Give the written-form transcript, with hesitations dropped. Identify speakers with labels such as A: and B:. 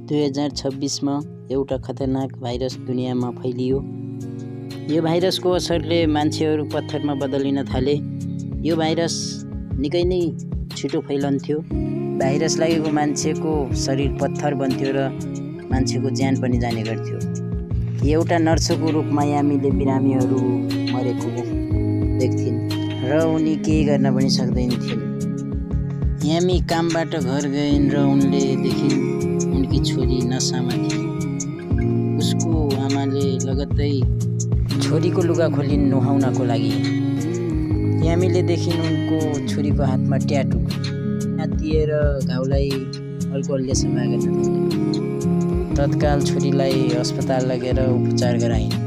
A: 2026 मा एउटा खतरनाक भाइरस दुनियाँमा फैलियो। यो भाइरसको असरले मान्छेहरू पत्थरमा बदलिन थाले। यो भाइरस निकै नै छिटो फैलन्थ्यो। भाइरस लागेको मान्छेको शरीर पत्थर बन्थ्यो र मान्छेको ज्यान पनि जाने गर्थ्यो। एउटा नर्सको रूपमा यामीले बिरामीहरू मरेको देख्थिन् र उनी केही गर्न पनि सक्दैनथिन्। यामी कामबाट घर गइन् र उनले देखिन् उनकी छोरी नसामा थिइन्। उसको आमाले लगत्तै छोरीको लुगा खोलिन् नुहाउनको लागि। यामीले देखिन् उनको छोरीको हातमा ट्याटु आत्तिएर घाउलाई अल्कोहलले सफा गर्न थाले। तत्काल छोरीलाई अस्पताल लगेर उपचार गराइन्।